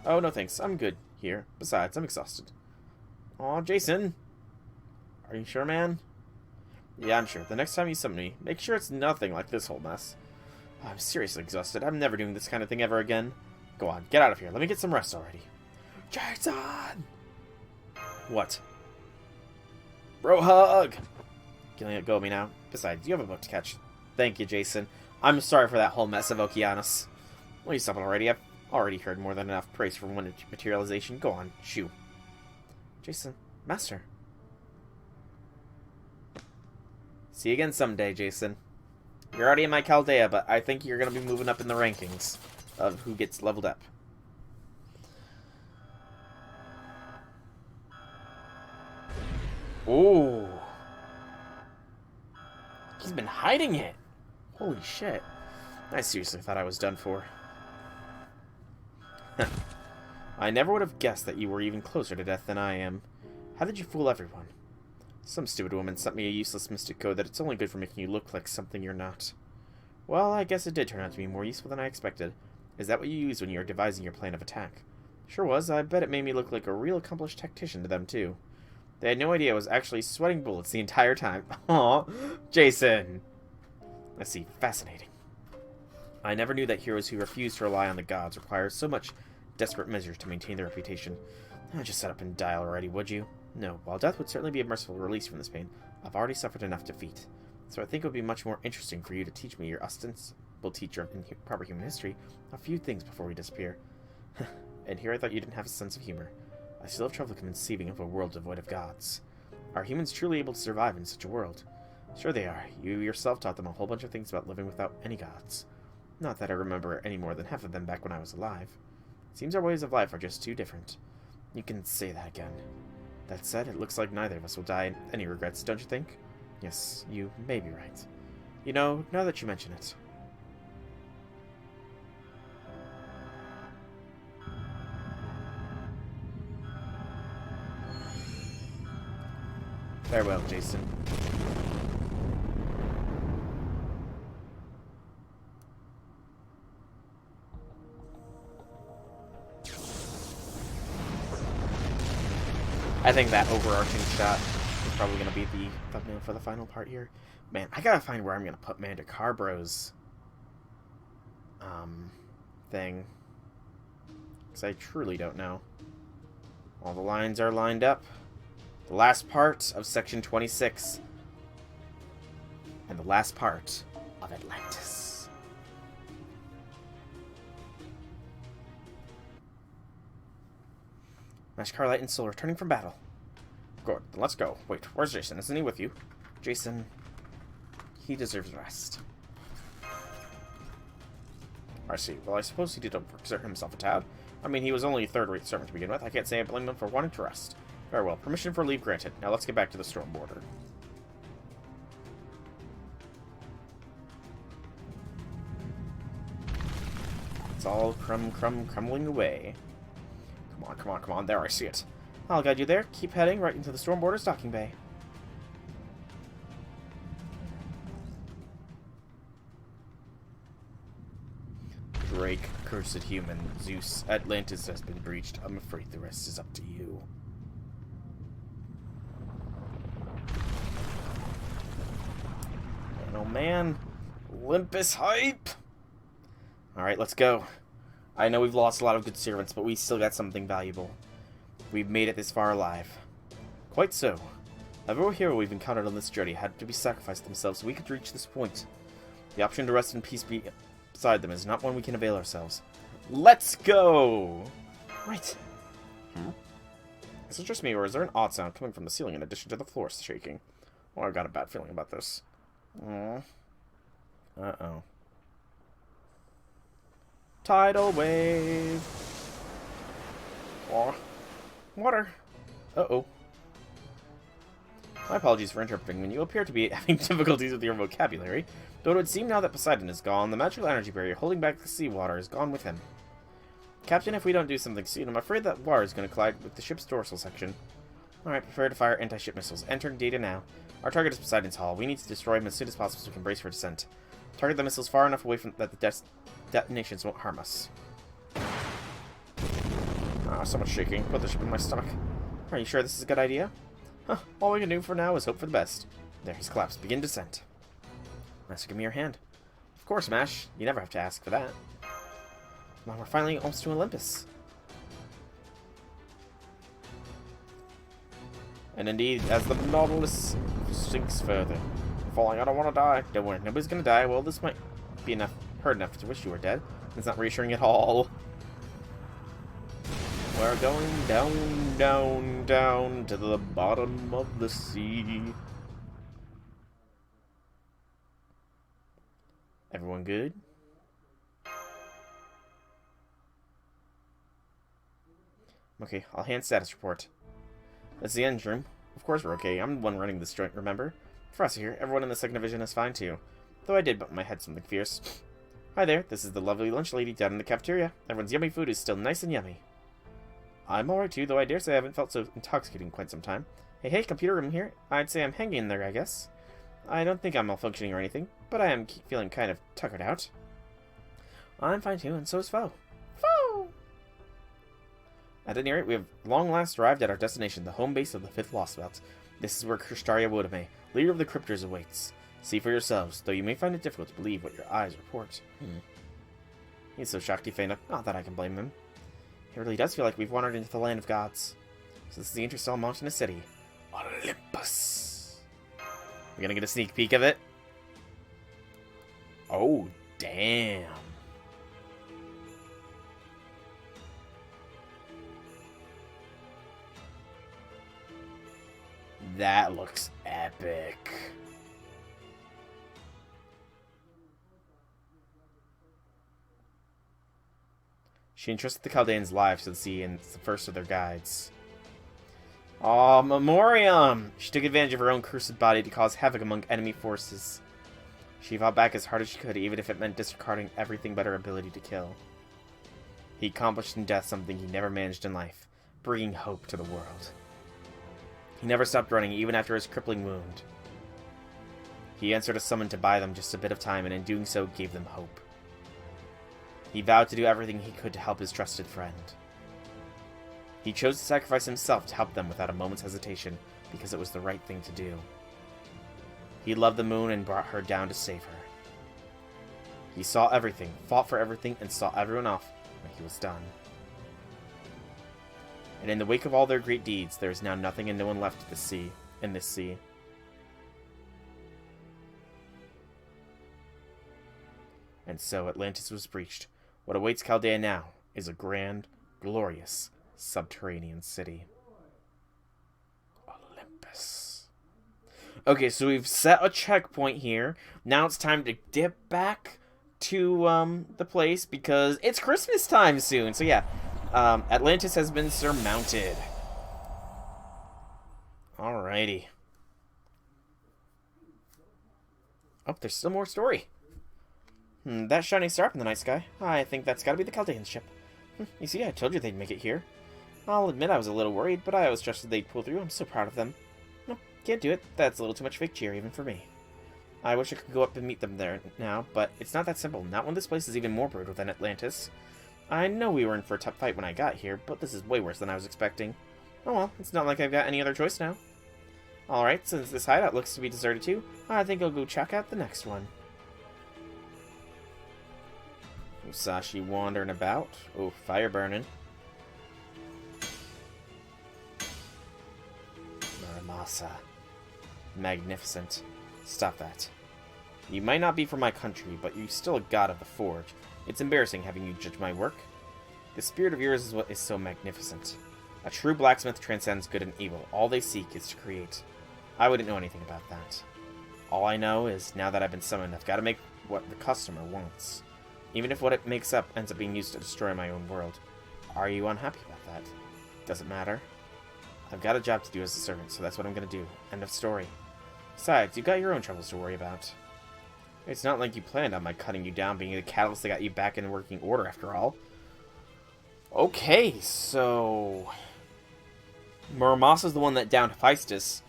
Oh, no thanks. I'm good here. Besides, I'm exhausted. Aw, Jason. Are you sure, man? Yeah, I'm sure. The next time you summon me, make sure it's nothing like this whole mess. I'm seriously exhausted. I'm never doing this kind of thing ever again. Go on, get out of here. Let me get some rest already. Jason! What? Bro hug! Can you let go of me now? Besides, you have a book to catch. Thank you, Jason. I'm sorry for that whole mess of Okeanos. Will you stop it already? I've already heard more than enough praise for one materialization. Go on, shoo. Jason, Master. See you again someday, Jason. You're already in my Chaldea, but I think you're going to be moving up in the rankings of who gets leveled up. Ooh. He's been hiding it. Holy shit. I seriously thought I was done for. I never would have guessed that you were even closer to death than I am. How did you fool everyone? Some stupid woman sent me a useless mystic code that it's only good for making you look like something you're not. Well, I guess it did turn out to be more useful than I expected. Is that what you used when you were devising your plan of attack? Sure was. I bet it made me look like a real accomplished tactician to them, too. They had no idea I was actually sweating bullets the entire time. Aw, Jason! I see. Fascinating. I never knew that heroes who refuse to rely on the gods require so much desperate measures to maintain their reputation. Just shut up and die already, would you? No, while death would certainly be a merciful release from this pain, I've already suffered enough defeat. So I think it would be much more interesting for you to teach me, your ostensible teacher of proper human history, a few things before we disappear. And here I thought you didn't have a sense of humor. I still have trouble conceiving of a world devoid of gods. Are humans truly able to survive in such a world? Sure they are. You yourself taught them a whole bunch of things about living without any gods. Not that I remember any more than half of them back when I was alive. Seems our ways of life are just too different. You can say that again. That said, it looks like neither of us will die in any regrets, don't you think? Yes, you may be right. You know, now that you mention it. Farewell, Jason. I think that overarching shot is probably going to be the thumbnail for the final part here. Man, I gotta find where I'm going to put Mandacarbro's thing. Because I truly don't know. All the lines are lined up. The last part of Section 26. And the last part of Atlantis. Master Light and Soul returning from battle. Good, then let's go. Wait, where's Jason? Isn't he with you? Jason, he deserves rest. I see. Well, I suppose he did exert himself a tad. I mean, he was only a third-rate servant to begin with. I can't say I blame him for wanting to rest. Very well. Permission for leave granted. Now let's get back to the storm border. It's all crumbling away. Come on, come on, come on. There, I see it. I'll guide you there. Keep heading right into the storm border's docking bay. Drake, cursed human, Zeus, Atlantis has been breached. I'm afraid the rest is up to you. Man, oh man. Olympus hype! Alright, let's go. I know we've lost a lot of good servants, but we still got something valuable. We've made it this far alive. Quite so. Every hero we've encountered on this journey had to be sacrificed themselves so we could reach this point. The option to rest in peace beside them is not one we can avail ourselves. Let's go! Right. Is it just me, or is there an odd sound coming from the ceiling in addition to the floor shaking? Oh, I've got a bad feeling about this. Uh-oh. Tidal wave. Water. Uh-oh. My apologies for interrupting when you appear to be having difficulties with your vocabulary, though it would seem now that Poseidon is gone, the magical energy barrier holding back the seawater is gone with him. Captain, if we don't do something soon, I'm afraid that water is going to collide with the ship's dorsal section. Alright, prepare to fire anti-ship missiles. Entering data now. Our target is Poseidon's Hull. We need to destroy him as soon as possible so we can brace for descent. Target the missiles far enough away from that the detonations won't harm us. So much shaking. Put the ship in my stomach. Are you sure this is a good idea? Huh, all we can do for now is hope for the best. There, he's collapsed. Begin descent. Master, give me your hand. Of course, Mash. You never have to ask for that. Well, we're finally almost to Olympus. And indeed, as the Nautilus sinks further, falling, I don't want to die. Don't worry, nobody's gonna die. Well, this might be hurt enough to wish you were dead. It's not reassuring at all. We're going down, down, down to the bottom of the sea. Everyone good? Okay, I'll hand status report. That's the engine room. Of course we're okay. I'm the one running this joint, remember? For us here, everyone in the second division is fine too. Though I did bump my head something fierce. Hi there, this is the lovely lunch lady down in the cafeteria. Everyone's yummy food is still nice and yummy. I'm alright too, though I dare say I haven't felt so intoxicating in quite some time. Hey, computer room here. I'd say I'm hanging in there, I guess. I don't think I'm malfunctioning or anything, but I am feeling kind of tuckered out. I'm fine too, and so is Foe. Foe! At any rate, we have long last arrived at our destination, the home base of the 5th Lostbelt. This is where Kristaria Wodame, leader of the Crypters, awaits. See for yourselves, though you may find it difficult to believe what your eyes report. He's so shocked he fainted. Not that I can blame him. It really does feel like we've wandered into the land of gods. So this is the Interstellar Mountainous City. Olympus! We're gonna get a sneak peek of it. Oh, damn. That looks epic. She entrusted the Chaldeans' lives to the sea and it's the first of their guides. Aw, Memoriam! She took advantage of her own cursed body to cause havoc among enemy forces. She fought back as hard as she could, even if it meant discarding everything but her ability to kill. He accomplished in death something he never managed in life, bringing hope to the world. He never stopped running, even after his crippling wound. He answered a summon to buy them just a bit of time, and in doing so, gave them hope. He vowed to do everything he could to help his trusted friend. He chose to sacrifice himself to help them without a moment's hesitation, because it was the right thing to do. He loved the moon and brought her down to save her. He saw everything, fought for everything, and saw everyone off when he was done. And in the wake of all their great deeds, there is now nothing and no one left in this sea. And so Atlantis was breached. What awaits Chaldea now is a grand, glorious, subterranean city. Olympus. Okay, so we've set a checkpoint here. Now it's time to dip back to the place because it's Christmas time soon. So yeah, Atlantis has been surmounted. Alrighty. Oh, there's still more story. That shining star up in the night sky. I think that's gotta be the Chaldean ship. You see, I told you they'd make it here. I'll admit I was a little worried, but I always trusted they'd pull through. I'm so proud of them. No, can't do it. That's a little too much fake cheer, even for me. I wish I could go up and meet them there now, but it's not that simple. Not when this place is even more brutal than Atlantis. I know we were in for a tough fight when I got here, but this is way worse than I was expecting. Oh well, it's not like I've got any other choice now. Alright, since this hideout looks to be deserted too, I think I'll go check out the next one. Musashi wandering about. Oh, fire burning. Muramasa. Magnificent. Stop that. You might not be from my country, but you're still a god of the forge. It's embarrassing having you judge my work. The spirit of yours is what is so magnificent. A true blacksmith transcends good and evil. All they seek is to create. I wouldn't know anything about that. All I know is, now that I've been summoned, I've got to make what the customer wants. Even if what it makes up ends up being used to destroy my own world. Are you unhappy about that? Doesn't matter. I've got a job to do as a servant, so that's what I'm gonna do. End of story. Besides, you've got your own troubles to worry about. It's not like you planned on my cutting you down being the catalyst that got you back in working order, after all. Okay, so... Muramasa's the one that downed Hephaestus,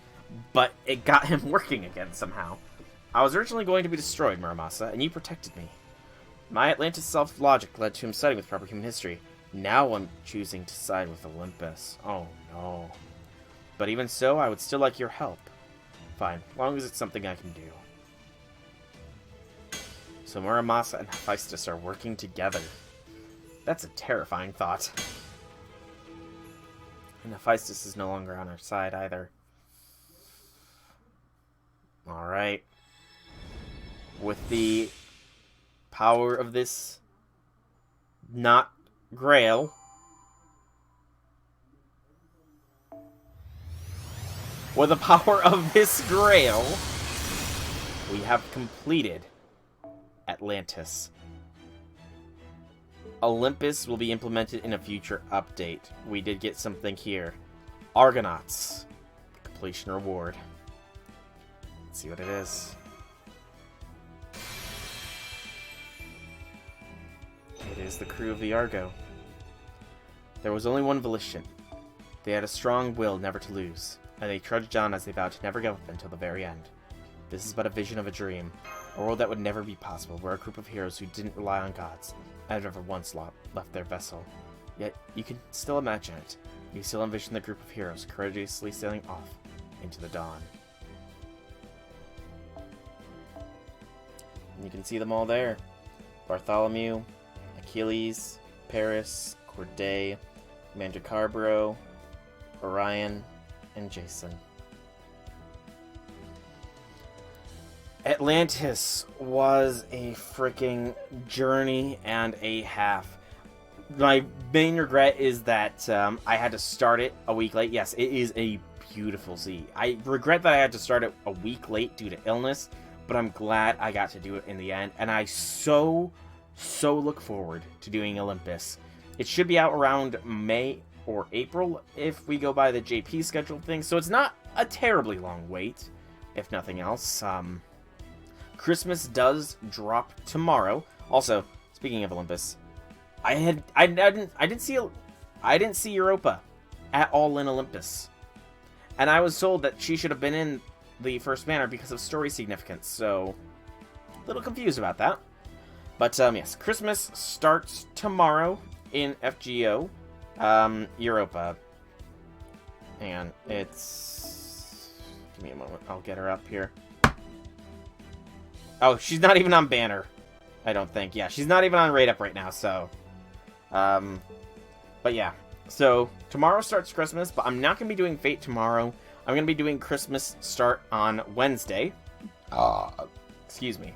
but it got him working again somehow. I was originally going to be destroyed, Muramasa, and you protected me. My Atlantis self-logic led to him siding with proper human history. Now I'm choosing to side with Olympus. Oh no. But even so, I would still like your help. Fine, as long as it's something I can do. So Muramasa and Hephaestus are working together. That's a terrifying thought. And Hephaestus is no longer on our side either. Alright. With the power of this not Grail, with the power of this Grail, we have completed Atlantis. Olympus will be implemented in a future update. We did get something here. Argonauts. Completion reward. Let's see what it is. It is the crew of the Argo. There was only one volition. They had a strong will never to lose, and they trudged on as they vowed to never give up until the very end. This is but a vision of a dream, a world that would never be possible, where a group of heroes who didn't rely on gods had never once left their vessel. Yet, you can still imagine it. You still envision the group of heroes courageously sailing off into the dawn. And you can see them all there. Bartholomew, Achilles, Paris, Corday, Mandracarbro, Orion, and Jason. Atlantis was a freaking journey and a half. My main regret is that I had to start it a week late. Yes, it is a beautiful sea. I regret that I had to start it a week late due to illness, but I'm glad I got to do it in the end. And I so look forward to doing Olympus. It should be out around May or April if we go by the JP schedule thing. So it's not a terribly long wait, if nothing else. Christmas does drop tomorrow. Also, speaking of Olympus, I didn't see Europa at all in Olympus, and I was told that she should have been in the first banner because of story significance. So, a little confused about that. But yes, Christmas starts tomorrow in FGO, Europa, and it's. Give me a moment. I'll get her up here. Oh, she's not even on banner, I don't think. Yeah, she's not even on rate up right now, so... but yeah. So, tomorrow starts Christmas, but I'm not going to be doing Fate tomorrow. I'm going to be doing Christmas start on Wednesday. Excuse me.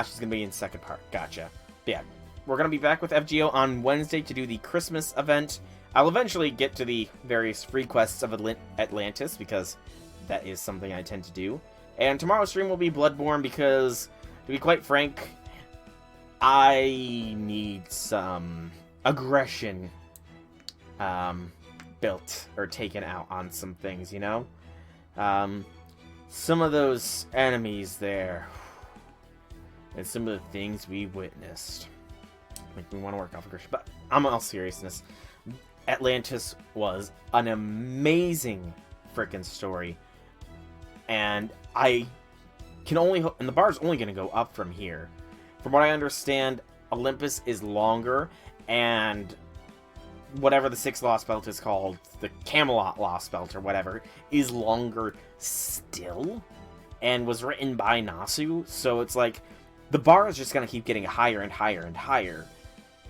She's going to be in second part. Gotcha. But yeah, we're going to be back with FGO on Wednesday to do the Christmas event. I'll eventually get to the various free quests of Atlantis, because that is something I tend to do. And tomorrow's stream will be Bloodborne because, to be quite frank, I need some aggression built or taken out on some things, you know? Some of those enemies there, and some of the things we witnessed, make me want to work off aggression. But I'm all seriousness. Atlantis was an amazing freaking story. And I can only hope, and the bar's only going to go up from here. From what I understand, Olympus is longer, and whatever the sixth Lostbelt is called, the Camelot Lostbelt or whatever, is longer still, and was written by Nasu, so it's like, the bar is just going to keep getting higher and higher and higher.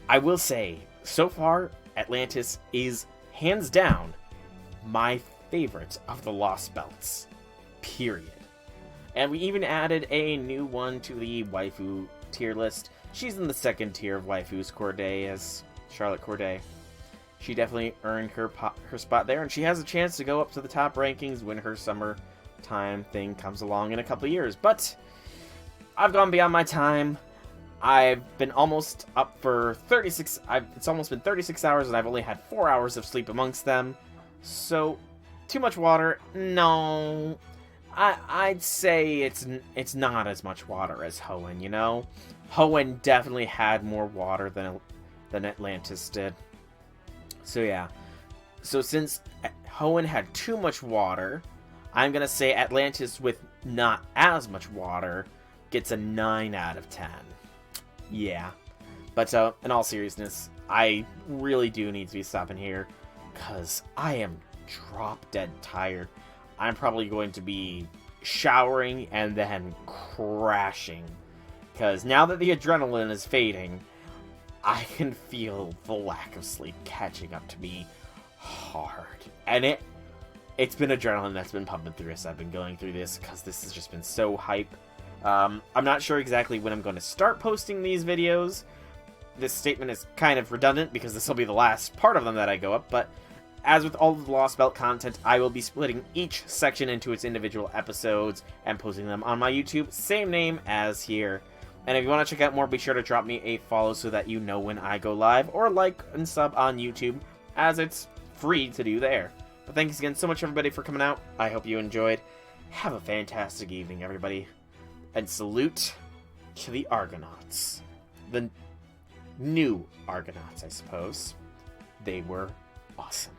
I will say, so far, Atlantis is, hands down, my favorite of the Lostbelts. Period. And we even added a new one to the waifu tier list. She's in the second tier of waifus, Corday, as Charlotte Corday. She definitely earned her spot there, and she has a chance to go up to the top rankings when her summertime thing comes along in a couple of years. But I've gone beyond my time. I've been almost up for 36... It's almost been 36 hours, and I've only had 4 hours of sleep amongst them. So, too much water? No. I'd say it's not as much water as Hoenn, you know? Hoenn definitely had more water than Atlantis did. So, yeah. So, since Hoenn had too much water, I'm going to say Atlantis with not as much water gets a 9 out of 10. Yeah. But in all seriousness, I really do need to be stopping here, because I am drop-dead tired. I'm probably going to be showering and then crashing, because now that the adrenaline is fading, I can feel the lack of sleep catching up to me hard. And it's been adrenaline that's been pumping through us. I've been going through this because this has just been so hype. I'm not sure exactly when I'm going to start posting these videos. This statement is kind of redundant because this will be the last part of them that I go up, but as with all of the Lostbelt content, I will be splitting each section into its individual episodes and posting them on my YouTube, same name as here. And if you want to check out more, be sure to drop me a follow so that you know when I go live, or like and sub on YouTube, as it's free to do there. But thanks again so much, everybody, for coming out. I hope you enjoyed. Have a fantastic evening, everybody. And salute to the Argonauts. The new Argonauts, I suppose. They were awesome.